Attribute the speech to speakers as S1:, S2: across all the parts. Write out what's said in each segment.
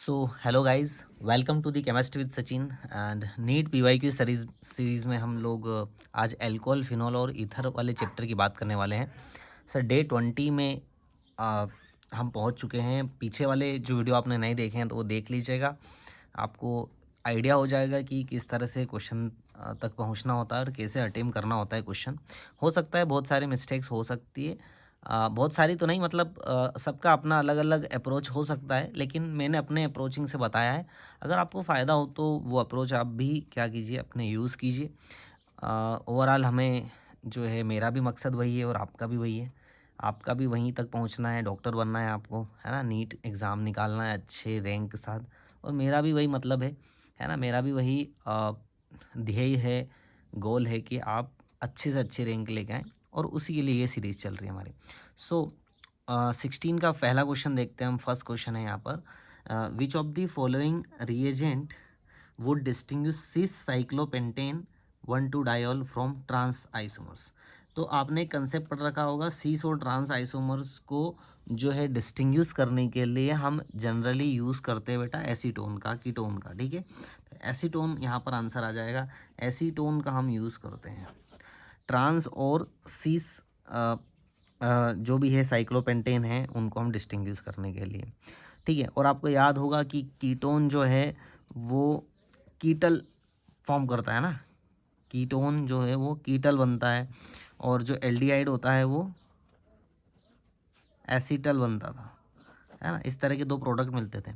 S1: So hello guys, welcome to the chemistry with Sachin and NEET PYQ series में हम लोग आज एल्कोहल, फिनॉल और ईथर वाले चैप्टर की बात करने वाले हैं। सर डे 20 में हम पहुंच चुके हैं। पीछे वाले जो वीडियो आपने नहीं देखे हैं तो वो देख लीजिएगा, आपको आइडिया हो जाएगा कि किस तरह से क्वेश्चन तक पहुंचना होता है और कैसे अटेम्प्ट करना होता है क्वेश्चन। हो सकता है बहुत सारे मिस्टेक्स हो सकती है, बहुत सारी तो नहीं, मतलब सबका अपना अलग अलग अप्रोच हो सकता है, लेकिन मैंने अपने अप्रोचिंग से बताया है। अगर आपको फ़ायदा हो तो वो अप्रोच आप भी क्या कीजिए, अपने यूज़ कीजिए। ओवरऑल हमें जो है, मेरा भी मकसद वही है और आपका भी वही है। आपका भी वहीं तक पहुंचना है, डॉक्टर बनना है आपको, है ना, नीट एग्ज़ाम निकालना है अच्छे रैंक के साथ। और मेरा भी वही मतलब है ना, मेरा भी वही ध्येय है, गोल है कि आप अच्छे से अच्छे रैंक लेके आएँ, और उसी के लिए ये सीरीज़ चल रही है हमारी। सो 16 का पहला क्वेश्चन देखते हैं हम। फर्स्ट क्वेश्चन है यहाँ पर, which of the following reagent would distinguish cis cyclopentane 1,2 diol from trans isomers. तो आपने एक कंसेप्ट पढ़ रखा होगा, सीस और ट्रांस आइसोमर्स को जो है डिस्टिंग्विश करने के लिए हम जनरली यूज़ करते हैं बेटा एसीटोन का, कीटोन का। ठीक है, तो एसीटोन यहाँ पर आंसर आ जाएगा। एसीटोन का हम यूज़ करते हैं। ट्रांस और सीस जो भी है साइक्लोपेंटेन है, उनको हम डिस्टिंग्विश करने के लिए। ठीक है, और आपको याद होगा कि कीटोन जो है वो कीटल फॉर्म करता है ना। कीटोन जो है वो कीटल बनता है, और जो एल्डिहाइड होता है वो एसीटल बनता था, है ना। इस तरह के दो प्रोडक्ट मिलते थे,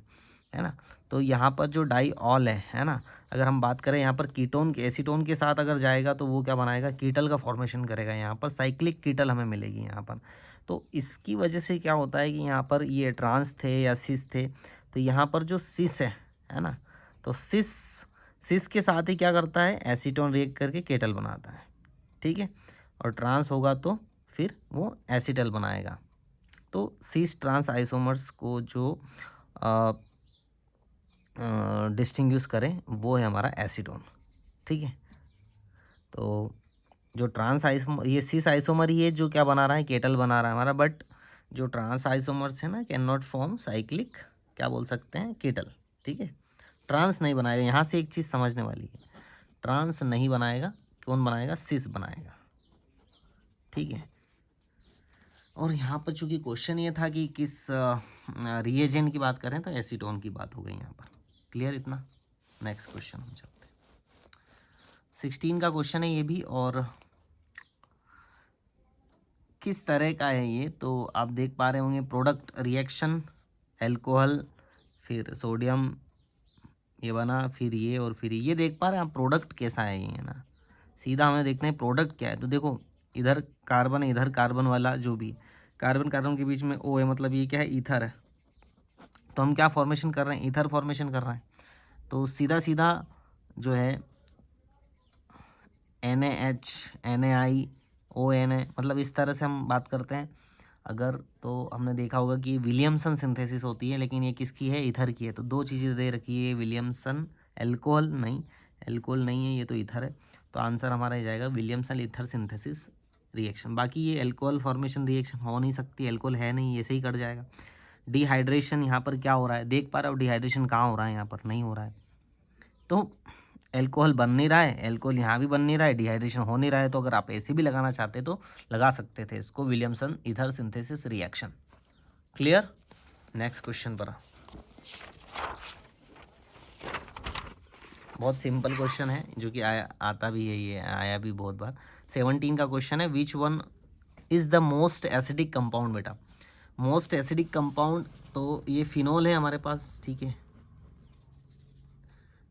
S1: है ना। तो यहाँ पर जो डाईऑल है ना, अगर हम बात करें यहाँ पर कीटोन के एसीटोन के साथ अगर जाएगा तो वो क्या बनाएगा, कीटल का फॉर्मेशन करेगा। यहाँ पर साइक्लिक कीटल हमें मिलेगी यहाँ पर। तो इसकी वजह से क्या होता है कि यहाँ पर ये ट्रांस थे या सिस थे, तो यहाँ पर जो सिस है ना, तो सिस सिस के साथ ही क्या करता है, एसीटोन रिएक्ट करके केटल बनाता है। ठीक है, और ट्रांस होगा तो फिर वो एसीटल बनाएगा। तो सिस ट्रांस आइसोमर्स को जो डिस्टिंग्विश करें वो है हमारा एसीटोन। ठीक है, तो जो ट्रांस आइसोमर, ये सिस आइसोमर ही है जो क्या बना रहा है, केटल बना रहा है हमारा। बट जो ट्रांस आइसोमर्स है ना, कैन नॉट फॉर्म साइक्लिक, क्या बोल सकते हैं, केटल। ठीक है, ट्रांस नहीं बनाएगा। यहाँ से एक चीज़ समझने वाली है, ट्रांस नहीं बनाएगा, कौन बनाएगा, सिस बनाएगा। ठीक है, और यहाँ पर चूंकि क्वेश्चन ये था कि किस रिएजेंट की बात करें, तो एसीटोन की बात हो गई यहाँ पर। क्लियर इतना। नेक्स्ट क्वेश्चन हम चलते हैं। 16 का क्वेश्चन है ये भी, और किस तरह का है ये, तो आप देख पा रहे होंगे, प्रोडक्ट रिएक्शन, एल्कोहल, फिर सोडियम ये बना, फिर ये, और फिर ये देख पा रहे हैं आप, प्रोडक्ट कैसा है ये, है ना। सीधा हमें देखना है प्रोडक्ट क्या है। तो देखो, इधर कार्बन, इधर कार्बन वाला, जो भी कार्बन कार्बन के बीच में ओ है, मतलब ये क्या है, ईथर है। तो हम क्या फॉर्मेशन कर रहे हैं, ईथर फॉर्मेशन कर रहे हैं। तो सीधा सीधा जो है NaH, NaI, ONA, मतलब इस तरह से हम बात करते हैं। अगर तो हमने देखा होगा कि विलियमसन सिंथेसिस होती है, लेकिन ये किसकी है, ईथर की है। तो दो चीज़ें दे रखी है, विलियमसन, एल्कोहल नहीं, एल्कोहल नहीं है, ये तो ईथर है। तो आंसर हमारा ये जाएगा विलियमसन ईथर सिंथेसिस रिएक्शन। बाकी ये एल्कोहल फॉर्मेशन रिएक्शन हो नहीं सकती, एल्कोहल है नहीं, ऐसे ही कट जाएगा। डिहाइड्रेशन यहाँ पर क्या हो रहा है, देख पा रहे हो डिहाइड्रेशन कहाँ हो रहा है, यहाँ पर नहीं हो रहा है। तो एल्कोहल बन नहीं रहा है, एल्कोहल यहाँ भी बन नहीं रहा है, डिहाइड्रेशन हो नहीं रहा है। तो अगर आप ऐसे भी लगाना चाहते तो लगा सकते थे इसको, Williamson ether synthesis reaction. Clear. Next question पर, बहुत सिंपल क्वेश्चन है, जो कि आया आता भी है, ये आया भी बहुत बार। 17 का क्वेश्चन है, which one is the most acidic compound. बेटा मोस्ट एसिडिक कंपाउंड तो ये फिनोल है हमारे पास। ठीक है,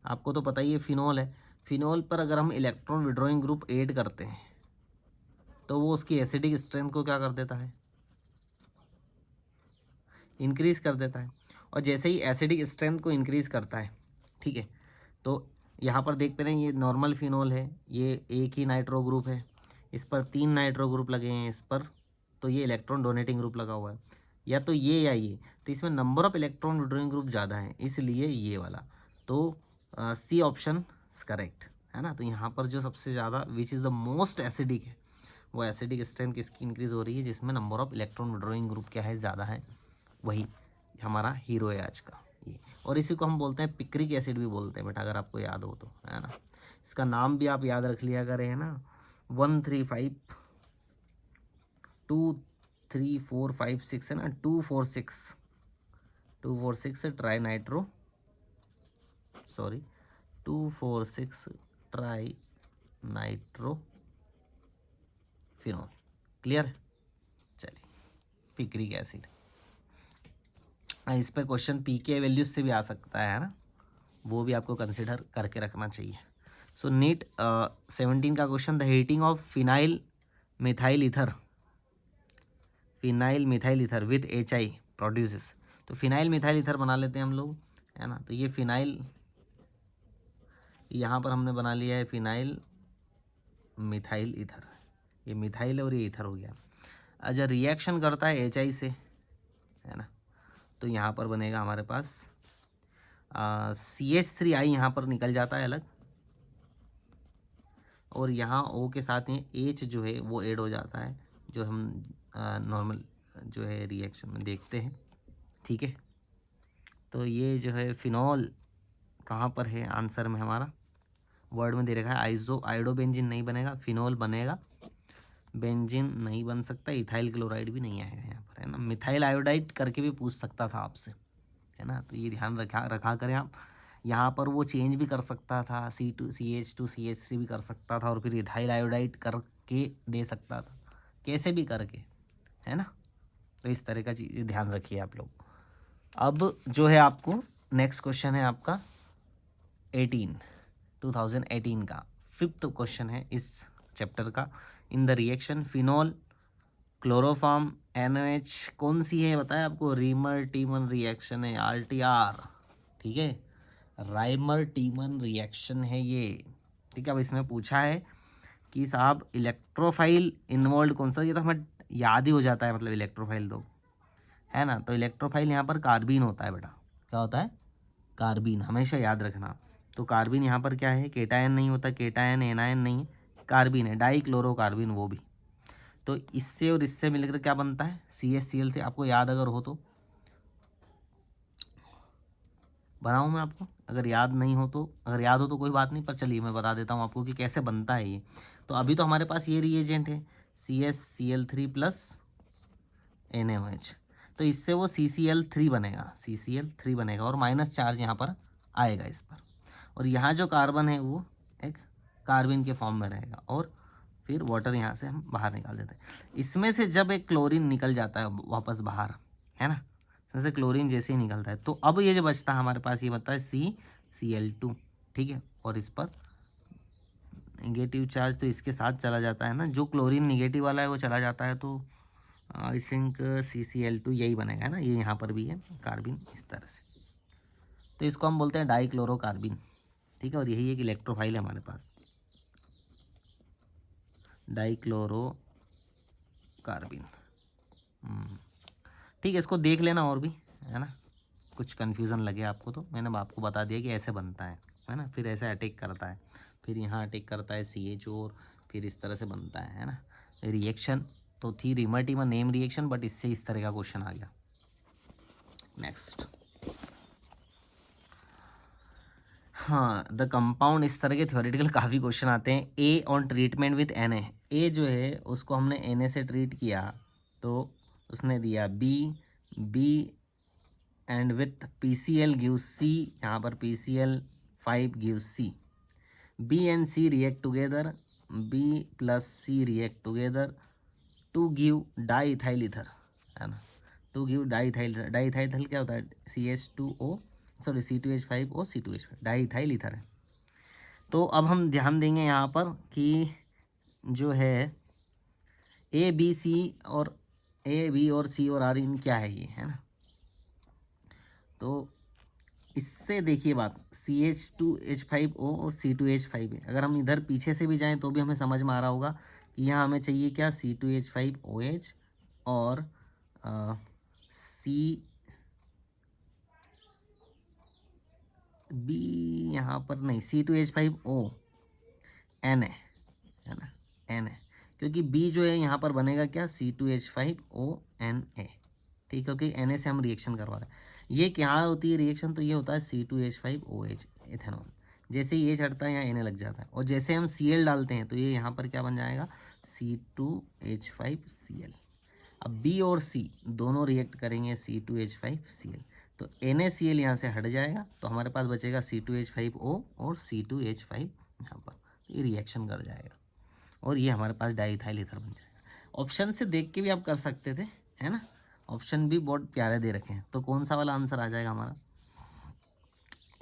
S1: आपको तो पता ही है फिनोल है। फिनोल पर अगर हम इलेक्ट्रॉन विड्रॉइंग ग्रुप ऐड करते हैं तो वो उसकी एसिडिक स्ट्रेंथ को क्या कर देता है, इंक्रीज कर देता है। और जैसे ही एसिडिक स्ट्रेंथ को इंक्रीज करता है, ठीक है, तो यहाँ पर देख पा रहे हैं ये नॉर्मल फिनोल है, ये एक ही नाइट्रो ग्रुप है, इस पर 3 नाइट्रो ग्रुप लगे हैं इस पर, तो ये इलेक्ट्रॉन डोनेटिंग ग्रुप लगा हुआ है। या तो ये या ये, तो इसमें number of electron withdrawing group ज़्यादा है, इसलिए ये वाला। तो सी ऑप्शन करेक्ट है ना। तो यहाँ पर जो सबसे ज़्यादा which is the most acidic है, वो एसिडिक स्ट्रेंथ किसकी इंक्रीज हो रही है, जिसमें number of electron withdrawing group क्या है, ज़्यादा है, वही हमारा हीरो है आज का। ये। और इसी को हम बोलते हैं पिक्रिक एसिड भी बोलते हैं बेटा, अगर आपको याद हो तो, है ना। इसका नाम भी आप याद रख लिया करें, है ना। 135 2 3 4 5 6 है ना, 246 tri nitro, sorry 246 tri nitro phenol. Clear. चलिए, पिक्रिक एसिड। इस पे क्वेश्चन पीके वैल्यूज से भी आ सकता है ना, वो भी आपको कंसिडर करके रखना चाहिए। सो नीट 17 का question, the heating of phenyl methyl ether with HI produces. तो फिनाइल मिथाइल ईथर बना लेते हैं हम लोग, है ना। तो ये फिनाइल, यहाँ पर हमने बना लिया है फिनाइल मिथाइल ईथर, ये मिथाइल और ये ईथर हो गया। अच्छा, रिएक्शन करता है HI से, है ना। तो यहाँ पर बनेगा हमारे पास CH3I यहाँ पर निकल जाता है अलग, और यहाँ O के साथ ही H जो है वो ऐड हो जाता है, जो हम नॉर्मल जो है रिएक्शन में देखते हैं, ठीक है। तो ये जो है फिनॉल कहाँ पर है आंसर में हमारा, वर्ड में दे रखा है आयोडोबेंजीन नहीं बनेगा, फिनॉल बनेगा, बेंजीन नहीं बन सकता, इथाइल क्लोराइड भी नहीं आएगा यहाँ पर, है ना। मिथाइल आयोडाइड करके भी पूछ सकता था आपसे, है ना। तो ये ध्यान रखा करें आप। यहाँ पर वो चेंज भी कर सकता था, C2CH2CH3 भी कर सकता था, और फिर इथाइल आयोडाइड करके दे सकता था, कैसे भी करके, है ना। तो इस तरह का चीज़ ध्यान रखिए आप लोग। अब जो है आपको नेक्स्ट क्वेश्चन है आपका 2018 का 5th क्वेश्चन है इस चैप्टर का। In the reaction phenol chloroform NOH कौन सी है बताया आपको, रीमर टीमन रिएक्शन है, RTR, ठीक है। राइमर टीमन रिएक्शन है ये, ठीक है। अब इसमें पूछा है कि साहब इलेक्ट्रोफाइल इन्वॉल्व कौन सा, ये तो हमें याद ही हो जाता है, मतलब इलेक्ट्रोफाइल तो, है ना। तो इलेक्ट्रोफाइल यहाँ पर कार्बीन होता है बेटा, क्या होता है, कार्बीन, हमेशा याद रखना। तो कार्बीन यहाँ पर क्या है, केटायन नहीं होता, केटायन एनायन नहीं, कार्बीन है, डाइक्लोरोकार्बीन वो भी। तो इससे और इससे मिलकर क्या बनता है, CHCl थे, आपको याद अगर हो तो बनाऊँ मैं आपको, अगर याद नहीं हो तो, अगर याद हो तो कोई बात नहीं, पर चलिए मैं बता देता हूँ आपको कि कैसे बनता है ये। तो अभी तो हमारे पास ये रिएजेंट है CHCl3 प्लस NaOH, तो इससे वो CCl3 बनेगा, CCl3 बनेगा, और माइनस चार्ज यहाँ पर आएगा इस पर, और यहाँ जो कार्बन है वो एक कार्बन के फॉर्म में रहेगा, और फिर वाटर यहाँ से हम बाहर निकाल देते हैं। इसमें से जब एक क्लोरीन निकल जाता है वापस बाहर, है ना, इसमें से क्लोरीन जैसे ही निकलता है, तो अब ये जो बचता है हमारे पास, ये बनता है CCl2, ठीक है। और इस पर निगेटिव चार्ज तो इसके साथ चला जाता है ना, जो क्लोरीन निगेटिव वाला है वो चला जाता है, तो आई थिंक CCl2 यही बनेगा ना, ये यहाँ पर भी है कार्बिन इस तरह से, तो इसको हम बोलते हैं डाइक्लोरोकार्बिन, ठीक है। और यही एक इलेक्ट्रोफाइल है हमारे पास, डाइक्लोरोकार्बिन, ठीक है। इसको देख लेना और भी, है ना, कुछ कन्फ्यूज़न लगे आपको तो मैंने आपको बता दिया कि ऐसे बनता है ना। फिर ऐसे अटैक करता है, फिर यहाँ अटैक करता है CH, और फिर इस तरह से बनता है ना। रिएक्शन तो थी रिमर्टिमा नेम रिएक्शन, बट इससे इस तरह का क्वेश्चन आ गया। नेक्स्ट, हाँ, द कंपाउंड, इस तरह के थ्योरेटिकल काफ़ी क्वेश्चन आते हैं। A on treatment with Na, A जो है उसको हमने Na से ट्रीट किया, तो उसने दिया B and with PCl gives C, यहाँ पर PCl5 gives C, B and C react together, B plus C react together to give diethyl ether, है ना, टू गिव डाईइथाइल। डाईइथाइल क्या होता है, CH2O, sorry C2H5O C2H5, diethyl ether है। तो अब हम ध्यान देंगे यहाँ पर कि जो है A B और C और R इन क्या है ये, है ना। तो इससे देखिए बात, CH2H5O और C2H5 है। अगर हम इधर पीछे से भी जाएं तो भी हमें समझ में आ रहा होगा कि यहाँ हमें चाहिए क्या, C2H5OH और B यहाँ पर नहीं, C2H5O N है ना, N है, क्योंकि B जो है यहाँ पर बनेगा क्या, C2H5ONA, ठीक है, क्योंकि Na से हम रिएक्शन करवा रहे हैं। ये क्या होती है रिएक्शन, तो ये होता है C2H5OH इथेनॉल। जैसे ही H हटता है यहाँ Na लग जाता है, और जैसे हम Cl डालते हैं तो ये यहाँ पर क्या बन जाएगा, C2H5Cl। अब B और C दोनों रिएक्ट करेंगे C2H5Cl, तो NaCl यहाँ से हट जाएगा, तो हमारे पास बचेगा C2H5O और C2H5 यहाँ पर, ये रिएक्शन कर जाएगा और ये हमारे पास डाईइथाइल ईथर बन जाएगा। ऑप्शन से देख के भी आप कर सकते थे, है ना, ऑप्शन भी बहुत प्यारे दे रखे हैं। तो कौन सा वाला आंसर आ जाएगा हमारा,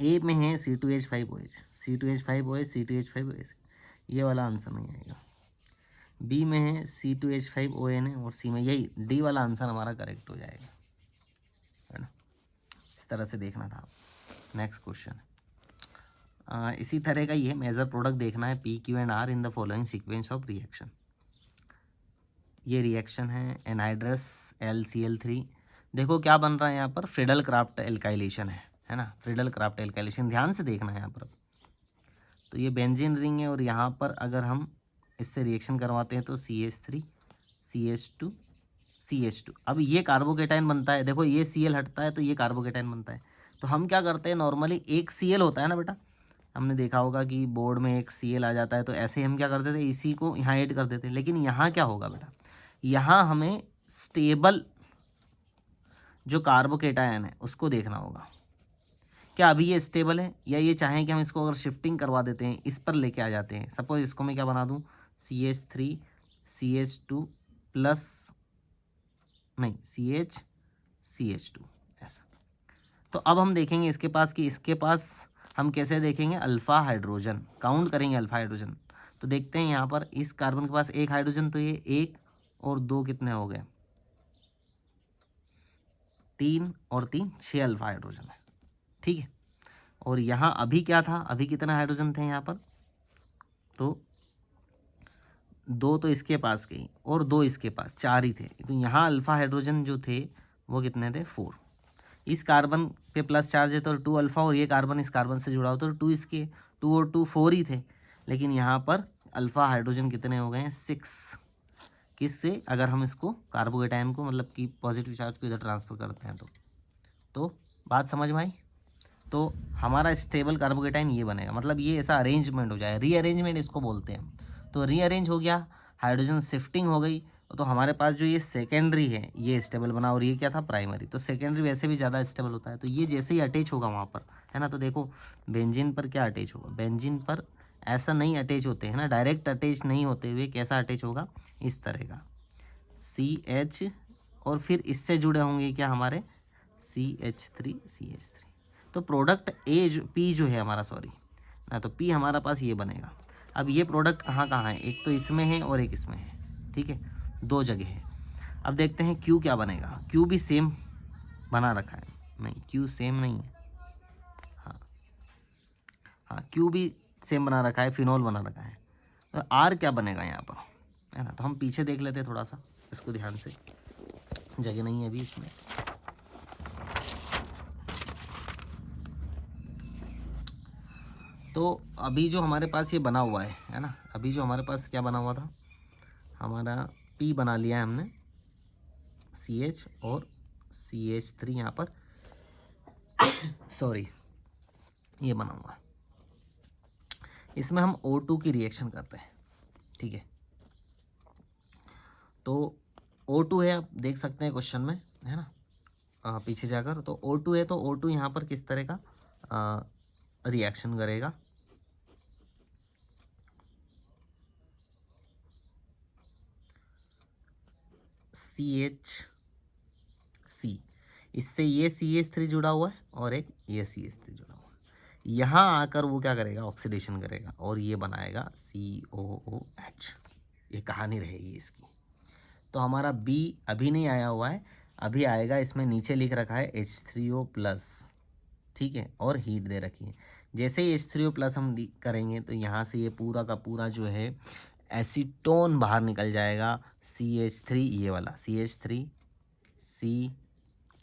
S1: ए में है C2H5OH, C2H5OH, C2H5OH, ये वाला आंसर नहीं आएगा। बी में है C2H5ON है, और सी में यही डी वाला आंसर हमारा करेक्ट हो जाएगा, है ना। इस तरह से देखना था। नेक्स्ट क्वेश्चन इसी तरह का ही है, मेजर प्रोडक्ट देखना है P, Q and R in the following sequence of reaction. ये रिएक्शन है एनहाइड्रस LCl3। देखो क्या बन रहा है यहाँ पर, फ्रीडल क्राफ्ट एल्काइलेशन है ना, फ्रीडल क्राफ्ट एल्काइलेशन, ध्यान से देखना है यहाँ पर। तो ये बेंजीन रिंग है, और यहाँ पर अगर हम इससे रिएक्शन करवाते हैं तो CH3 CH2 CH2। अब ये कार्बोकेटाइन बनता है, देखो ये Cl हटता है तो ये कार्बोकेटाइन बनता है। तो हम क्या करते हैं, नॉर्मली एक Cl होता है ना बेटा, हमने देखा होगा कि बोर्ड में एक Cl आ जाता है, तो ऐसे हम क्या करते थे, इसी को यहाँ ऐड कर देते हैं। लेकिन यहाँ क्या होगा बेटा, यहाँ हमें स्टेबल जो कार्बोकेटायन है उसको देखना होगा, क्या अभी ये स्टेबल है, या ये चाहें कि हम इसको अगर शिफ्टिंग करवा देते हैं, इस पर लेके आ जाते हैं। सपोज इसको मैं क्या बना दूँ, CH3 CH2 प्लस नहीं CH2 ऐसा। तो अब हम देखेंगे इसके पास कि इसके पास हम कैसे देखेंगे, अल्फ़ा हाइड्रोजन काउंट करेंगे, अल्फ़ा हाइड्रोजन। तो देखते हैं यहाँ पर इस कार्बन के पास एक हाइड्रोजन, तो ये 1 और 2 कितने हो गए, 3 और 3 6 अल्फ़ा हाइड्रोजन है, ठीक है। और यहाँ अभी क्या था, अभी कितने हाइड्रोजन थे यहाँ पर, तो 2 तो इसके पास गई और 2 इसके पास, 4 ही थे। तो यहाँ अल्फ़ा हाइड्रोजन जो थे वो कितने थे, 4। इस कार्बन पे प्लस चार्ज है तो 2 अल्फ़ा, और ये कार्बन इस कार्बन से जुड़ा हो तो 2 इसके, 2 और 2 4 ही थे। लेकिन यहाँ पर अल्फ़ा हाइड्रोजन कितने हो गए हैं, 6। किससे, अगर हम इसको कार्बोकेटाइन को मतलब कि पॉजिटिव चार्ज को इधर ट्रांसफ़र करते हैं तो बात समझ में आई। तो हमारा स्टेबल कार्बोकेटाइन ये बनेगा, मतलब ये ऐसा अरेंजमेंट हो जाए, रीअरेंजमेंट इसको बोलते हैं। तो रीअरेंज हो गया, हाइड्रोजन शिफ्टिंग हो गई, तो हमारे पास जो ये सेकेंडरी है ये स्टेबल बना, और ये क्या था, प्राइमरी। तो सेकेंडरी वैसे भी ज़्यादा स्टेबल होता है, तो ये जैसे ही अटैच होगा वहाँ पर, है ना, तो देखो बेंजीन पर क्या अटैच होगा, बेंजीन पर ऐसा नहीं अटैच होते हैं ना, डायरेक्ट अटैच नहीं होते हुए कैसा अटैच होगा, इस तरह का CH, और फिर इससे जुड़े होंगे क्या हमारे CH3 तो प्रोडक्ट P जो है हमारा, सॉरी ना, तो P हमारा पास ये बनेगा। अब ये प्रोडक्ट कहाँ कहाँ है, एक तो इसमें है और एक इसमें है, ठीक है, 2 जगह है। अब देखते हैं Q क्या बनेगा, Q भी सेम बना रखा है, नहीं Q सेम नहीं है, हाँ हाँ Q भी सेम बना रखा है, फिनॉल बना रखा है। तो R क्या बनेगा यहाँ पर, है ना, तो हम पीछे देख लेते हैं थोड़ा सा इसको ध्यान से, जगह नहीं है अभी इसमें। तो अभी जो हमारे पास ये बना हुआ है ना, अभी जो हमारे पास क्या बना हुआ था, हमारा P बना लिया है हमने, CH और CH3 यहाँ पर सॉरी ये बना हुआ है, इसमें हम O2 की रिएक्शन करते हैं, ठीक है। तो O2 है, आप देख सकते हैं क्वेश्चन में, है ना, पीछे जाकर। तो O2 है, तो O2 यहाँ पर किस तरह का रिएक्शन करेगा, CH3, इससे ये CH3 जुड़ा हुआ है और एक ये CH3 जुड़ा हुआ है, यहाँ आकर वो क्या करेगा, ऑक्सीडेशन करेगा और ये बनाएगा COOH। ये कहानी रहेगी इसकी। तो हमारा B अभी नहीं आया हुआ है, अभी आएगा, इसमें नीचे लिख रखा है H3O+, ठीक है, और हीट दे रखी है। जैसे ही H3O+ हम करेंगे तो यहाँ से ये पूरा का पूरा जो है एसीटोन बाहर निकल जाएगा, CH3 ये वाला CH3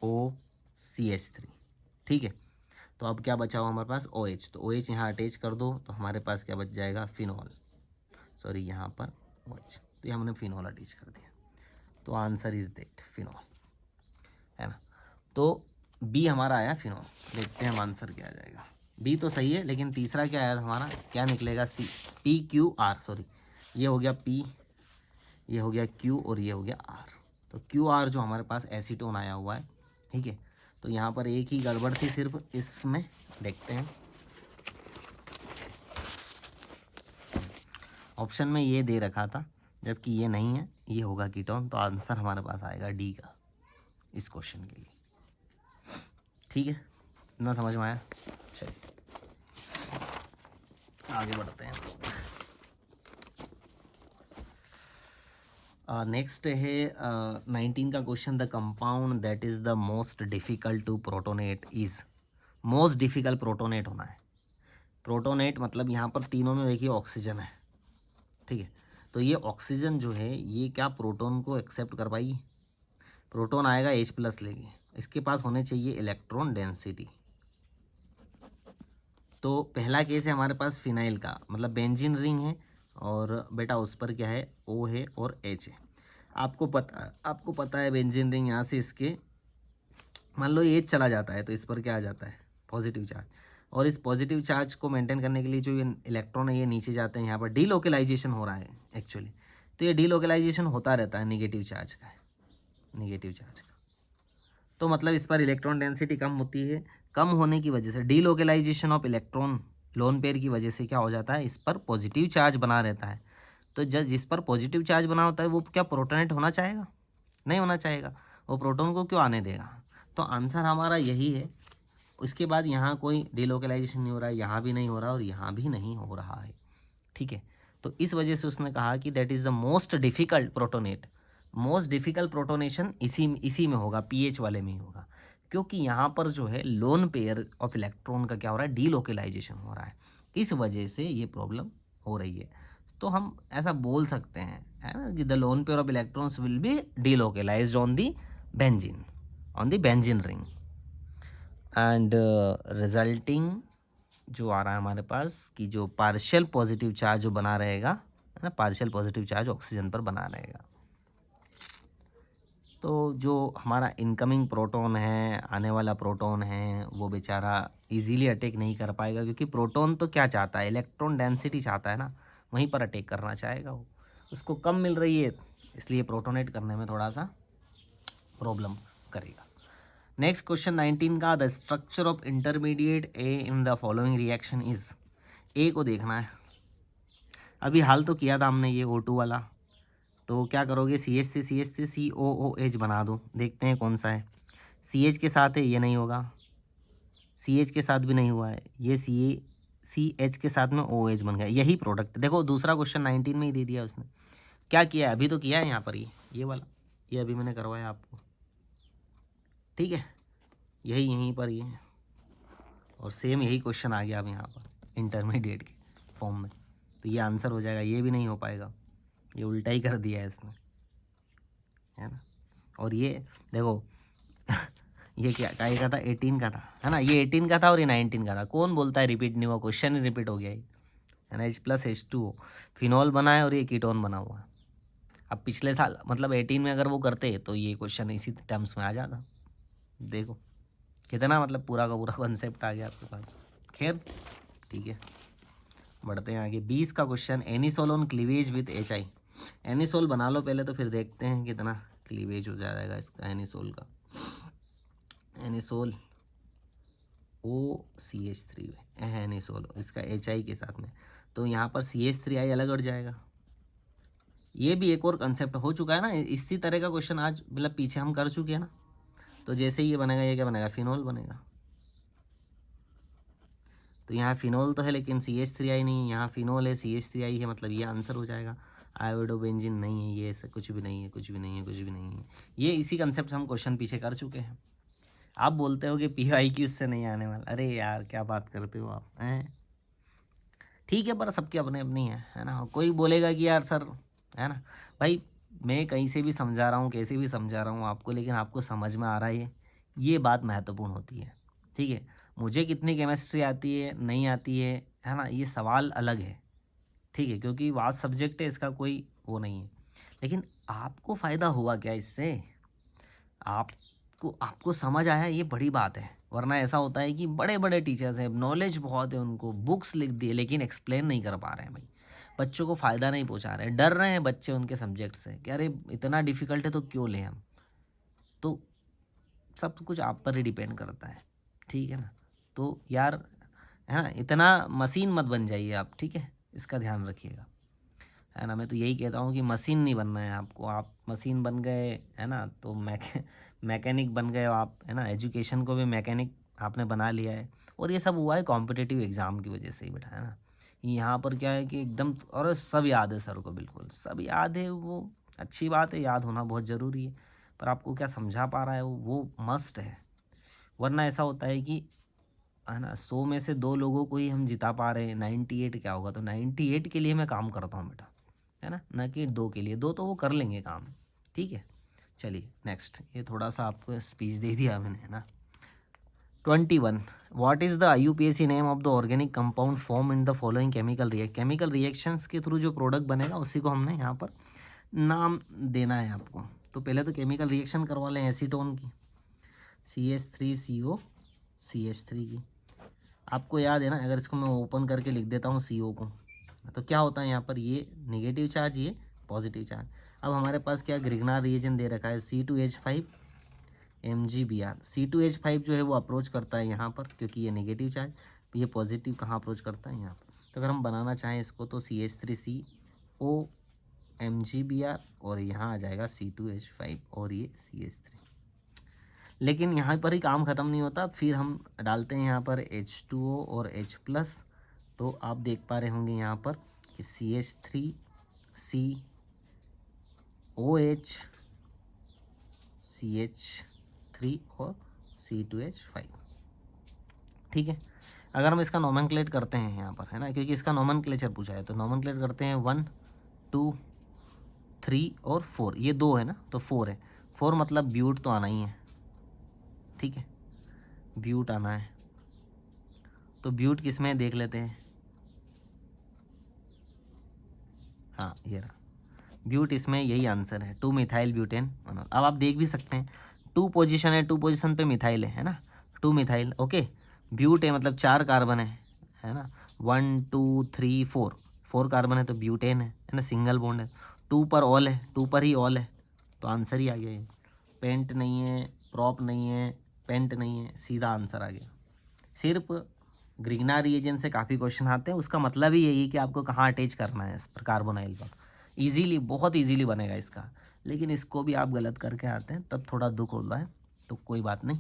S1: COCH3, ठीक है। तो अब क्या बचा हुआ हमारे पास, OH। तो OH यहाँ अटैच कर दो तो हमारे पास क्या बच जाएगा, फिनॉल, सॉरी यहाँ पर OH, तो ये हमने फिनॉल अटैच कर दिया। तो आंसर इज दैट फिनॉल, है ना। तो बी हमारा आया फिनॉल। देखते हैं हम आंसर क्या आ जाएगा। बी तो सही है, लेकिन तीसरा क्या आया हमारा, क्या निकलेगा, सी, पी क्यू आर, सॉरी ये हो गया पी, ये हो गया क्यू और ये हो गया आर। तो क्यू आर जो हमारे पास एसीटोन आया हुआ है, ठीक है। तो यहाँ पर एक ही गड़बड़ थी सिर्फ इसमें, देखते हैं ऑप्शन में ये दे रखा था जबकि ये नहीं है, ये होगा कीटोन। तो आंसर हमारे पास आएगा डी का इस क्वेश्चन के लिए। ठीक है, इतना समझ में आया। चलिए आगे बढ़ते हैं। नेक्स्ट है 19 का question, the compound that is the most difficult to protonate is. Most difficult protonate होना है। प्रोटोनेट मतलब यहाँ पर तीनों में देखिए ऑक्सीजन है, ठीक है। तो ये ऑक्सीजन जो है ये क्या प्रोटोन को एक्सेप्ट कर पाएगी? प्रोटोन आएगा H+ लेगी, इसके पास होने चाहिए इलेक्ट्रॉन डेंसिटी। तो पहला केस है हमारे पास फिनाइल का, मतलब बेंजीन रिंग है और बेटा उस पर क्या है, O है और H है। आपको पता है बेंजीन रिंग यहाँ से इसके मान लो ये चला जाता है तो इस पर क्या आ जाता है, पॉजिटिव चार्ज। और इस पॉजिटिव चार्ज को मेंटेन करने के लिए जो ये इलेक्ट्रॉन है ये नीचे जाते हैं, यहाँ पर डीलोकलाइजेशन हो रहा है एक्चुअली। तो ये डीलोकलाइजेशन होता रहता है नेगेटिव चार्ज का, नेगेटिव चार्ज का। तो मतलब इस पर इलेक्ट्रॉन डेंसिटी कम होती है, कम होने की वजह से delocalisation of electron lone pair की वजह से क्या हो जाता है, इस पर पॉजिटिव चार्ज बना रहता है। तो जिस पर पॉजिटिव चार्ज बना होता है वो क्या प्रोटोनेट होना चाहेगा? नहीं होना चाहेगा, वो प्रोटॉन को क्यों आने देगा? तो आंसर हमारा यही है। उसके बाद यहाँ कोई डिलोकलाइजेशन नहीं हो रहा है, यहाँ भी नहीं हो रहा और यहाँ भी नहीं हो रहा है, ठीक है। तो इस वजह से उसने कहा कि that is the most difficult protonate. Most difficult protonation इसी में होगा, पीएच वाले में ही होगा, क्योंकि यहाँ पर जो है लोन पेयर ऑफ इलेक्ट्रॉन का क्या हो रहा है, डीलोकलाइजेशन हो रहा है। इस वजह से ये प्रॉब्लम हो रही है। तो हम ऐसा बोल सकते हैं, है ना, कि the lone pair of electrons will be delocalised on the benzene, on the benzene ring and resulting जो आ रहा है हमारे पास कि जो पार्शियल पॉजिटिव चार्ज जो बना रहेगा, है ना, पार्शियल पॉजिटिव चार्ज ऑक्सीजन पर बना रहेगा। तो जो हमारा इनकमिंग प्रोटॉन है, आने वाला प्रोटॉन है, वो बेचारा इजीली अटैक नहीं कर पाएगा, क्योंकि प्रोटॉन तो क्या चाहता है, इलेक्ट्रॉन डेंसिटी चाहता है ना, वहीं पर अटैक करना चाहेगा वो। उसको कम मिल रही है, इसलिए प्रोटोनेट करने में थोड़ा सा प्रॉब्लम करेगा। नेक्स्ट क्वेश्चन 19 का, the structure of intermediate A in the following reaction is. A को देखना है। अभी हाल तो किया था हमने ये O2 वाला, तो क्या करोगे, CH से COOH बना दो, देखते हैं कौन सा है। CH के साथ है, ये नहीं होगा, CH के साथ भी नहीं हुआ है, ये CH के साथ में OH बन गया, यही प्रोडक्ट। देखो दूसरा क्वेश्चन 19 में ही दे दिया उसने। क्या किया है अभी, तो किया है यहाँ पर ये वाला, ये अभी मैंने करवाया आपको, ठीक है, यहीं पर ये, और सेम यही क्वेश्चन आ गया अब यहाँ पर इंटरमीडिएट के फॉर्म में। तो ये आंसर हो जाएगा, ये भी नहीं हो पाएगा, ये उल्टा ही कर दिया है इसने, है ना। और ये देखो ये क्या का था, 18 का था, है ना, ये 18 का था और ये 19 का था। कौन बोलता है रिपीट नहीं हुआ, क्वेश्चन ही रिपीट हो गया है ना। H+H2O फिनॉल बना है और ये कीटोन बना हुआ है। अब पिछले साल मतलब 18 में अगर वो करते तो ये क्वेश्चन इसी टर्म्स में आ जाता। देखो कितना मतलब पूरा का पूरा कॉन्सेप्ट आ गया आपके पास। खैर ठीक है, बढ़ते हैं आगे। 20 का question, anisole on cleavage with HI। Anisole बना लो पहले तो फिर देखते हैं कितना क्लीवेज हो जाएगा इसका एनिसोल का। एनिसोल OCH3 है एनिसोल, इसका HI के साथ में, तो यहाँ पर CH3I अलग हट जाएगा। ये भी एक और कंसेप्ट हो चुका है ना, इसी तरह का क्वेश्चन आज मतलब पीछे हम कर चुके हैं ना। तो जैसे ही ये बनेगा, ये क्या बनेगा, फिनोल बनेगा। तो यहाँ फिनोल तो है लेकिन CH3I नहीं है, यहाँ फिनोल है CH3I है, मतलब ये आंसर हो जाएगा। आयोडोबेंजीन नहीं है, ये ऐसा कुछ भी नहीं है, कुछ भी नहीं है, कुछ भी नहीं है। ये इसी कंसेप्ट से हम क्वेश्चन पीछे कर चुके हैं। आप बोलते हो कि PYQ इससे नहीं आने वाला, अरे यार क्या बात करते हो आप, हैं। ठीक है, पर सबके अपने अपनी है ना। कोई बोलेगा कि यार सर, है ना भाई, मैं कहीं से भी समझा रहा हूँ, कैसे भी समझा रहा हूँ आपको, लेकिन आपको समझ में आ रहा है ये बात महत्वपूर्ण होती है, ठीक है। मुझे कितनी केमिस्ट्री आती है नहीं आती है ना, ये सवाल अलग है, ठीक है, क्योंकि वास्ट सब्जेक्ट है, इसका कोई वो नहीं है। लेकिन आपको फ़ायदा हुआ क्या इससे? आप को आपको समझ आया ये बड़ी बात है, वरना ऐसा होता है कि बड़े बड़े टीचर्स हैं, नॉलेज बहुत है उनको, बुक्स लिख दिए लेकिन एक्सप्लेन नहीं कर पा रहे हैं भाई, बच्चों को फ़ायदा नहीं पहुंचा रहे हैं, डर रहे हैं बच्चे उनके सब्जेक्ट से कि अरे इतना डिफ़िकल्ट है तो क्यों लें हम। तो सब कुछ आप पर ही डिपेंड करता है, ठीक है ना। तो यार है ना, इतना मशीन मत बन जाइए आप, ठीक है, इसका ध्यान रखिएगा, है ना। मैं तो यही कहता हूँ कि मशीन नहीं बनना है आपको, आप मशीन बन गए है ना तो मैकेनिक बन गए हो आप, है ना। एजुकेशन को भी मैकेनिक आपने बना लिया है, और ये सब हुआ है कॉम्पिटिटिव एग्ज़ाम की वजह से ही बेटा, है ना। यहाँ पर क्या है कि एकदम, और सब याद है सर को, बिल्कुल सब याद है, वो अच्छी बात है, याद होना बहुत ज़रूरी है, पर आपको क्या समझा पा रहा है वो मस्ट है। वरना ऐसा होता है कि है ना 100 में से 2 लोगों को ही हम जिता पा रहे हैं, 98 क्या होगा। तो 98 के लिए मैं काम करता हूँ बेटा, है ना कि 2 के लिए, 2 तो वो कर लेंगे काम, ठीक है। चलिए नेक्स्ट, ये थोड़ा सा आपको स्पीच दे दिया मैंने, है ना। 21, what is the IUPAC name of the organic compound form in the following chemical reactions के थ्रू जो प्रोडक्ट बनेगा उसी को हमने यहाँ पर नाम देना है आपको। तो पहले तो केमिकल रिएक्शन करवा लें एसीटोन की, CH3CO CH3 की। आपको याद है ना, अगर इसको मैं ओपन करके लिख देता हूँ CO को, तो क्या होता है यहाँ पर, ये नेगेटिव चार्ज, ये पॉजिटिव चार्ज। अब हमारे पास क्या ग्रिग्नार रिएजेंट दे रखा है, C2H5 MgBr। C2H5 जो है वो अप्रोच करता है यहाँ पर, क्योंकि ये नेगेटिव चार्ज, ये पॉजिटिव कहाँ अप्रोच करता है, यहाँ पर। तो अगर हम बनाना चाहें इसको तो CH3CO MgBr, और यहाँ आ जाएगा C2H5 और ये CH3। लेकिन यहाँ पर ही काम ख़त्म नहीं होता, फिर हम डालते हैं यहाँ पर H2O और H+। तो आप देख पा रहे होंगे यहाँ पर कि CH3COH CH3 और C2H5, ठीक है। अगर हम इसका नोमेनक्लेट करते हैं यहाँ पर, है ना, क्योंकि इसका नोमेनक्लेचर पूछा है, तो नोमेनक्लेट करते हैं 1 2 3 और 4, ये 2 है ना तो 4 है, 4 मतलब ब्यूट तो आना ही है, ठीक है, ब्यूट आना है। तो ब्यूट किस में देख लेते हैं, हाँ ये रहा ब्यूट, इसमें यही आंसर है, 2 मिथाइल ब्यूटेन। अब आप देख भी सकते हैं 2 पोजीशन है, 2 पोजीशन पे मिथाइल है ना, 2 मिथाइल, ओके। ब्यूट है मतलब 4 कार्बन है ना, 1 2 3 4, 4 कार्बन है तो ब्यूटेन है ना, सिंगल बॉन्ड है। 2 पर ऑल है, 2 पर ही ऑल है, तो आंसर ही आ गया ये। पेंट नहीं है, प्रॉप नहीं है, पेंट नहीं है, सीधा आंसर आ गया। सिर्फ ग्रिग्नार रिएजेंट से काफ़ी क्वेश्चन आते हैं, उसका मतलब ही यही है कि आपको कहाँ अटैच करना है इस पर कार्बोनाइल पर। इजीली, बहुत इजीली बनेगा इसका, लेकिन इसको भी आप गलत करके आते हैं तब थोड़ा दुख होता है। तो कोई बात नहीं,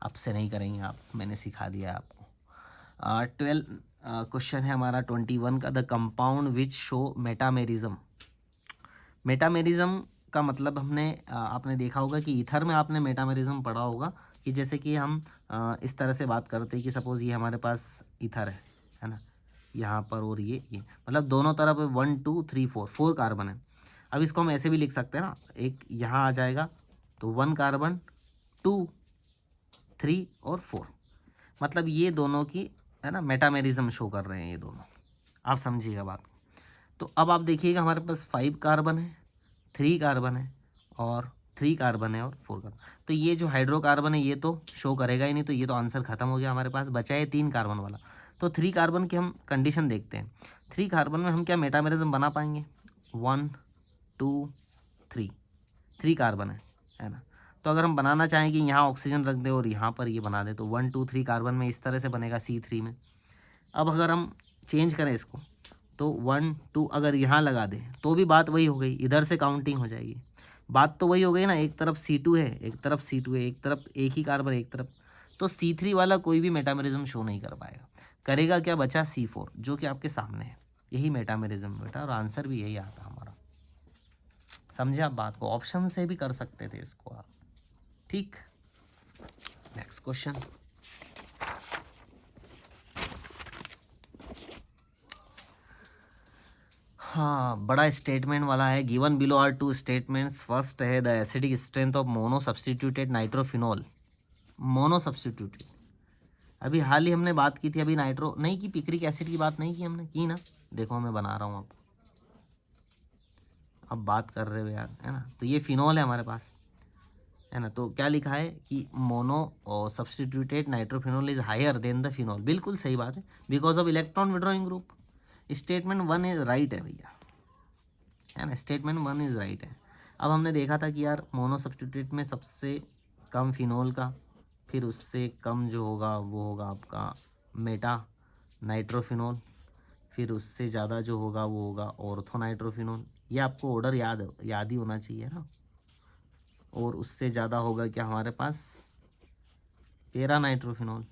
S1: आपसे नहीं करेंगे आप, मैंने सिखा दिया आपको। 12 क्वेश्चन है हमारा 21 का, the compound which show metamerism. Metamerism का मतलब हमने आपने देखा होगा कि ईथर में आपने मेटामेरिज्म पढ़ा होगा, कि जैसे कि हम इस तरह से बात करते हैं कि सपोज़ ये हमारे पास ईथर है ना, यहाँ पर, और ये मतलब दोनों तरफ 1 2 3 4, 4 कार्बन है। अब इसको हम ऐसे भी लिख सकते हैं ना, एक यहाँ आ जाएगा तो 1 कार्बन 2 3 और 4, मतलब ये दोनों की है ना मेटामेरिज्म शो कर रहे हैं ये दोनों, आप समझिएगा बात। तो अब आप देखिएगा हमारे पास 5 कार्बन है, 3 कार्बन है, और 3 कार्बन है, और 4 कार्बन। तो ये जो हाइड्रोकार्बन है ये तो शो करेगा ही नहीं, तो ये तो आंसर खत्म हो गया हमारे पास, बचा है 3 कार्बन वाला। तो 3 कार्बन की हम कंडीशन देखते हैं, 3 कार्बन में हम क्या मेटामेरिज्म बना पाएंगे, 1 2 3, 3 कार्बन है ना। तो अगर हम बनाना चाहें कि यहाँ ऑक्सीजन रख दें और यहाँ पर ये बना दें, तो 1 2 3 कार्बन में इस तरह से बनेगा C3 में। अब अगर हम चेंज करें इसको, तो 1 2 अगर यहाँ लगा दें तो भी बात वही हो गई, इधर से काउंटिंग हो जाएगी, बात तो वही हो गई ना, एक तरफ C2 है, एक तरफ C2 है, एक तरफ एक ही कार्बन एक तरफ, तो C3 वाला कोई भी मेटामेरिज्म शो नहीं कर पाएगा। करेगा क्या, बचा C4 जो कि आपके सामने है, यही मेटामेरिज्म बेटा, और आंसर भी यही आता हमारा। समझे आप बात को, ऑप्शन से भी कर सकते थे इसको आप, ठीक। नेक्स्ट क्वेश्चन, हाँ बड़ा स्टेटमेंट वाला है। Given below are 2 statements, first है the acidic strength of mono substituted nitrophenol. Mono substituted, अभी हाल ही हमने बात की थी, अभी नाइट्रो नहीं की, पिक्रिक एसिड की बात नहीं की हमने, की ना, देखो मैं बना रहा हूँ अब बात कर रहे हो यार, है ना। तो ये फिनॉल है हमारे पास, है ना। तो क्या लिखा है कि मोनो और substituted nitrophenol is higher than the phenol, बिल्कुल सही बात है, because of electron withdrawing group. Statement 1 is right है भैया, है ना, स्टेटमेंट 1 इज राइट है। अब हमने देखा था कि यार मोनो सब्सटीट्यूट में सबसे कम फिनॉल का, फिर उससे कम जो होगा वो होगा आपका मेटा नाइट्रोफिनॉल, फिर उससे ज़्यादा जो होगा वो होगा ऑर्थो नाइट्रोफिनॉल। ये आपको ऑर्डर याद ही होना चाहिए ना। और उससे ज़्यादा होगा क्या हमारे पास पेरा नाइट्रोफिनॉल,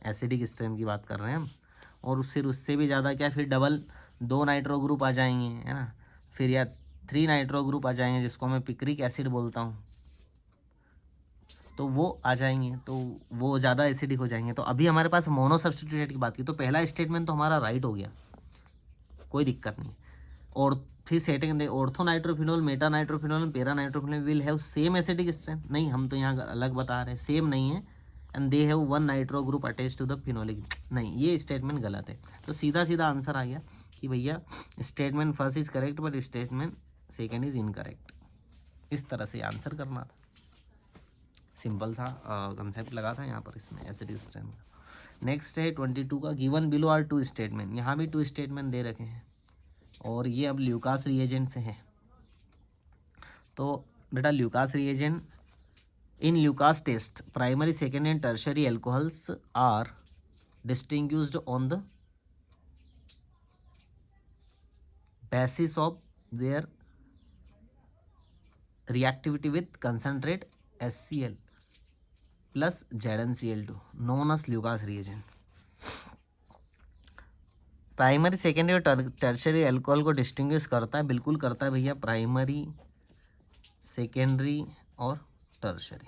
S1: एसिडिक स्ट्रेन की बात कर रहे हैं हम। और फिर उससे भी ज़्यादा क्या, फिर डबल 2 नाइट्रो ग्रुप आ जाएंगे, है ना, फिर या 3 नाइट्रो ग्रुप आ जाएंगे जिसको मैं पिक्रिक एसिड बोलता हूँ, तो वो आ जाएंगे, तो वो ज़्यादा एसिडिक हो जाएंगे। तो अभी हमारे पास मोनो सब्सटीट्यूटेड की बात की, तो पहला स्टेटमेंट तो हमारा राइट हो गया, कोई दिक्कत नहीं। और फिर second, ortho nitrophenol, meta nitrophenol, para nitrophenol will have same acidic strength, नहीं हम तो यहाँ अलग बता रहे हैं, सेम नहीं है, and they have 1 nitro group attach to the phenolic, नहीं ये स्टेटमेंट गलत है। तो सीधा सीधा आंसर आ गया कि भैया statement first is correct but statement second is incorrect. इस तरह से आंसर करना था, सिंपल सा कंसेप्ट लगा था यहाँ पर इसमें एसिडिक स्ट्रेंथ का। नेक्स्ट है 22 का, गिवन बिलो आर 2 स्टेटमेंट, यहाँ भी 2 स्टेटमेंट दे रखे हैं और ये अब ल्यूकास रिएजेंट से है। तो बेटा Lucas reagent, in Lucas test primary second and tertiary alcohols are distinguished on the basis of their reactivity with concentrate HCl plus ZnCl2 known as Lucas reagent। Primary secondary और tertiary alcohol को distinguish करता है, बिल्कुल करता है भैया, primary secondary और tertiary,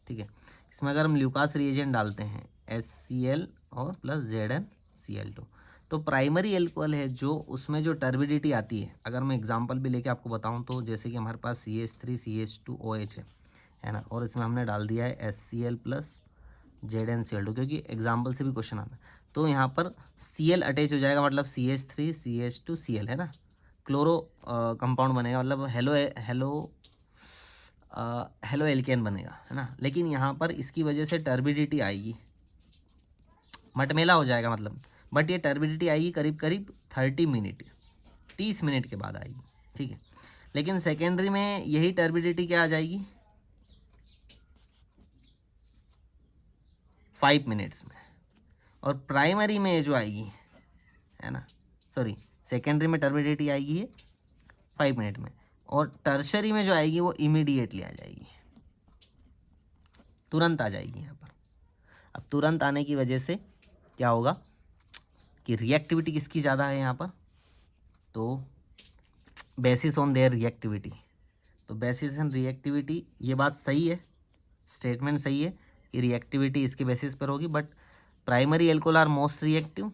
S1: ठीक है। इसमें अगर हम ल्यूकास रिएजेंट डालते हैं HCl और प्लस ZnCl2, तो प्राइमरी एल्कोहल है जो, उसमें जो टर्बिडिटी आती है, अगर मैं एग्जांपल भी लेके आपको बताऊं तो जैसे कि हमारे पास CH3 CH2OH है ना, और इसमें हमने डाल दिया है HCl प्लस ZnCl2, क्योंकि एग्जांपल से भी क्वेश्चन आता है। तो यहाँ पर Cl अटैच हो जाएगा, मतलब CH3 CH2 Cl है ना, क्लोरो कंपाउंड बनेगा, मतलब हेलो एल्केन बनेगा, है ना। लेकिन यहाँ पर इसकी वजह से टर्बिडिटी आएगी, मटमेला हो जाएगा मतलब, बट ये टर्बिडिटी आएगी करीब करीब 30 मिनट के बाद आएगी, ठीक है। लेकिन सेकेंडरी में यही टर्बिडिटी क्या आ जाएगी 5 मिनट्स में, और प्राइमरी में जो आएगी, है ना, सॉरी सेकेंडरी में टर्बिडिटी आएगी ये 5 मिनट में, और टर्शरी में जो आएगी वो इमीडिएटली आ जाएगी, तुरंत आ जाएगी यहाँ पर। अब तुरंत आने की वजह से क्या होगा कि रिएक्टिविटी किसकी ज़्यादा है यहाँ पर, तो बेसिस ऑन देयर रिएक्टिविटी, तो बेसिस ऑन रिएक्टिविटी, ये बात सही है, स्टेटमेंट सही है कि रिएक्टिविटी इसके बेसिस पर होगी, but primary alcohol are most reactive,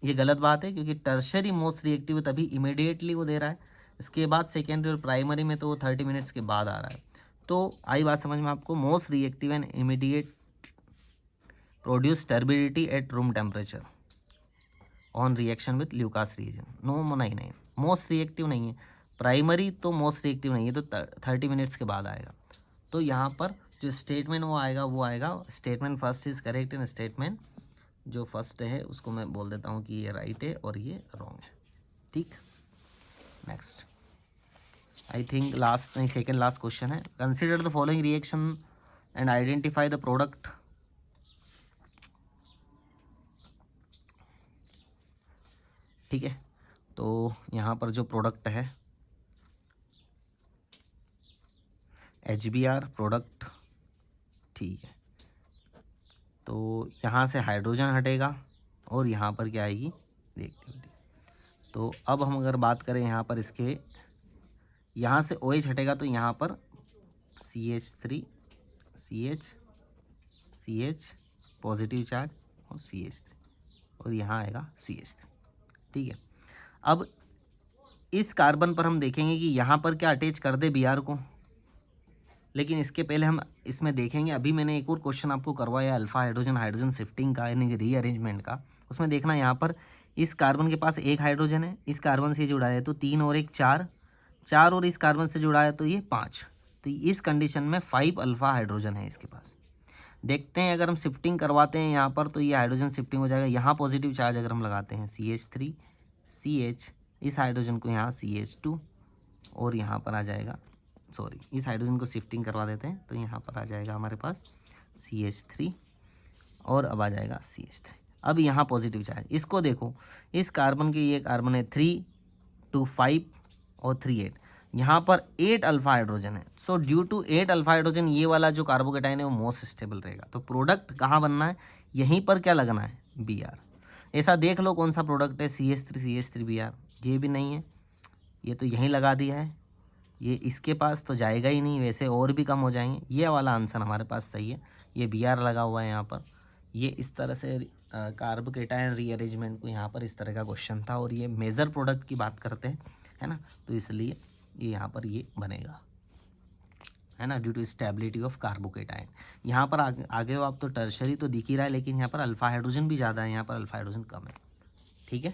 S1: ये गलत बात है, क्योंकि टर्शरी मोस्ट रिएक्टिव तभी इमीडिएटली वो दे रहा है, इसके बाद सेकेंडरी और प्राइमरी में तो वो 30 मिनट्स के बाद आ रहा है। तो आई बात समझ में आपको, most reactive and immediate produce turbidity at room temperature on reaction with Lucas reagent. No नहीं मोस्ट रिएक्टिव नहीं है, प्राइमरी तो मोस्ट रिएक्टिव नहीं है, तो 30 मिनट्स के बाद आएगा। तो यहाँ पर जो स्टेटमेंट वो आएगा statement first is correct, and statement जो फर्स्ट है उसको मैं बोल देता हूँ कि ये राइट है और ये रॉन्ग है, ठीक। नेक्स्ट आई थिंक लास्ट नहीं सेकेंड लास्ट क्वेश्चन है, consider the following reaction and identify the product. ठीक है, तो यहाँ पर जो प्रोडक्ट है HBr प्रोडक्ट, ठीक है, तो यहाँ से हाइड्रोजन हटेगा और यहाँ पर क्या आएगी रिएक्टिविटी। तो अब हम अगर बात करें यहाँ पर इसके, यहाँ से OH हटेगा तो यहाँ पर CH3 CH पॉजिटिव चार्ज और CH3, और यहाँ आएगा CH3, ठीक है। अब इस कार्बन पर हम देखेंगे कि यहाँ पर क्या अटैच कर दे Br को, लेकिन इसके पहले हम इसमें देखेंगे, अभी मैंने एक और क्वेश्चन आपको करवाया अल्फा हाइड्रोजन हाइड्रोजन शिफ्टिंग का, यानी कि रीअरेंजमेंट का, उसमें देखना यहाँ पर इस कार्बन के पास एक हाइड्रोजन है, इस कार्बन से जुड़ा है तो 3 और 1 4 और इस कार्बन से जुड़ा है तो ये 5, तो इस कंडीशन में 5 अल्फ़ा हाइड्रोजन है इसके पास। देखते हैं अगर हम शिफ्टिंग करवाते हैं यहाँ पर तो ये हाइड्रोजन शिफ्टिंग हो जाएगा। यहाँ पॉजिटिव चार्ज अगर हम लगाते हैं CH3 CH, इस हाइड्रोजन को यहाँ CH2 और यहाँ पर आ जाएगा, सॉरी इस हाइड्रोजन को शिफ्टिंग करवा देते हैं तो यहाँ पर आ जाएगा हमारे पास CH3 और अब आ जाएगा CH3। अब यहाँ पॉजिटिव चार्ज, इसको देखो, इस कार्बन की ये कार्बन है 3 2 5 और 3 8, यहाँ पर 8 अल्फा हाइड्रोजन है। So due to 8 alpha hydrogen ये वाला जो कार्बोकेटाइन है वो मोस्ट स्टेबल रहेगा। तो प्रोडक्ट कहाँ बनना है, यहीं पर क्या लगना है, Br। ऐसा देख लो कौन सा प्रोडक्ट है, CH3 Br, ये भी नहीं है, ये तो यहीं लगा दिया है, ये इसके पास तो जाएगा ही नहीं, वैसे और भी कम हो जाएंगे। ये वाला आंसर हमारे पास सही है, ये Br लगा हुआ है यहाँ पर। ये इस तरह से कार्बोकेटाइन रीअरेंजमेंट को यहाँ पर इस तरह का क्वेश्चन था और ये मेजर प्रोडक्ट की बात करते हैं, है ना, तो इसलिए ये यहाँ पर ये बनेगा, है ना, due to stability of carbocation. यहाँ पर आगे आप तो टर्शरी तो दिख ही रहा है, लेकिन यहाँ पर अल्फा हाइड्रोजन भी ज़्यादा है, यहाँ पर अल्फा हाइड्रोजन कम है। ठीक है,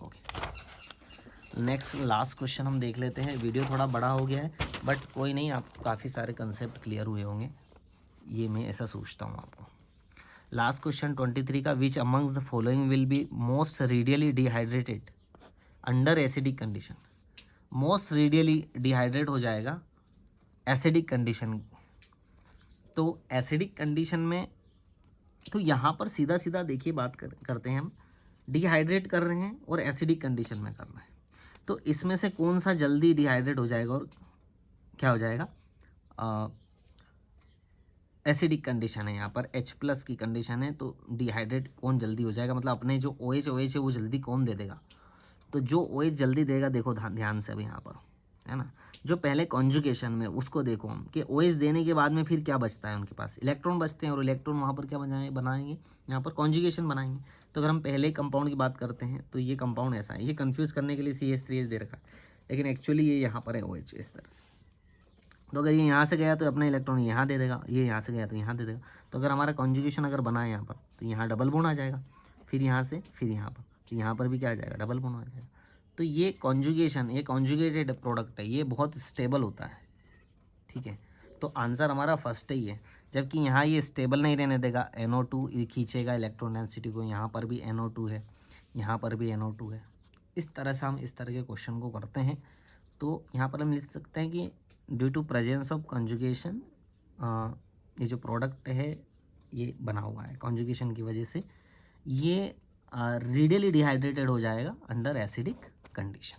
S1: ओके। नेक्स्ट लास्ट क्वेश्चन हम देख लेते हैं। वीडियो थोड़ा बड़ा हो गया है बट कोई नहीं, आपको काफ़ी सारे कंसेप्ट क्लियर हुए होंगे, ये मैं ऐसा सोचता हूँ आपको। लास्ट क्वेश्चन 23 का, विच amongst the following will be most radially dehydrated under acidic condition. Most radially dehydrate हो जाएगा एसिडिक कंडीशन। तो एसिडिक कंडीशन में तो यहाँ पर सीधा सीधा देखिए बात करते हैं हम, डिहाइड्रेट कर रहे हैं और एसिडिक कंडीशन में कर रहे हैं, तो इसमें से कौन सा जल्दी डिहाइड्रेट हो जाएगा और क्या हो जाएगा, एसिडिक कंडीशन है, यहाँ पर H+ की कंडीशन है, तो डिहाइड्रेट कौन जल्दी हो जाएगा, मतलब अपने जो OH है वो जल्दी कौन दे देगा, तो जो OH जल्दी देगा, देखो ध्यान से अब यहाँ पर, है ना, जो पहले कॉन्जुगेशन में उसको देखो हम कि OH देने के बाद में फिर क्या बचता है, उनके पास इलेक्ट्रॉन बचते हैं और इलेक्ट्रॉन वहाँ पर क्या बनाएंगे, यहाँ पर कॉन्जुगेशन बनाएंगे। तो अगर हम पहले कंपाउंड की बात करते हैं तो ये कंपाउंड ऐसा है, ये कन्फ्यूज़ करने के लिए CH3H दे रखा है, लेकिन एक्चुअली ये यहाँ पर है OH इस तरह से। तो अगर ये यहाँ से गया तो अपना इलेक्ट्रॉन यहाँ दे देगा, ये यहाँ से गया तो यहाँ दे देगा। तो अगर हमारा कॉन्जुगेशन अगर बना है यहाँ पर तो यहाँ डबल बॉन्ड आ जाएगा, फिर यहाँ से फिर यहाँ पर, तो यहाँ पर भी क्या आ जाएगा, डबल बॉन्ड आ जाएगा। तो ये कॉन्जुगेशन, ये कॉन्जुगेटेड प्रोडक्ट है, ये बहुत स्टेबल होता है। ठीक है, तो आंसर हमारा फर्स्ट ही है, जबकि यहाँ ये स्टेबल नहीं रहने देगा, NO2 खींचेगा इलेक्ट्रॉन डेंसिटी को, यहाँ पर भी NO2 है, यहाँ पर भी NO2 है। इस तरह से हम इस तरह के क्वेश्चन को करते हैं। तो यहाँ पर हम लिख सकते हैं कि due to presence of conjugation, ये जो प्रोडक्ट है ये बना हुआ है कॉन्जुगेशन की वजह से, ये रेडियली डिहाइड्रेटेड हो जाएगा अंडर एसिडिक कंडीशन।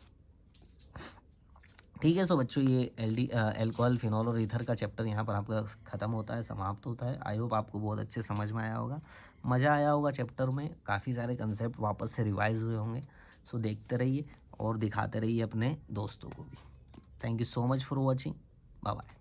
S1: ठीक है, सो बच्चों ये अल्कोहल, फिनॉल और ईथर का चैप्टर यहाँ पर आपका ख़त्म होता है, समाप्त होता है। आई होप आपको बहुत अच्छे समझ में आया होगा, मज़ा आया होगा चैप्टर में, काफ़ी सारे कंसेप्ट वापस से रिवाइज हुए होंगे। सो देखते रहिए और दिखाते रहिए अपने दोस्तों को भी। Thank you so much for watching, bye bye.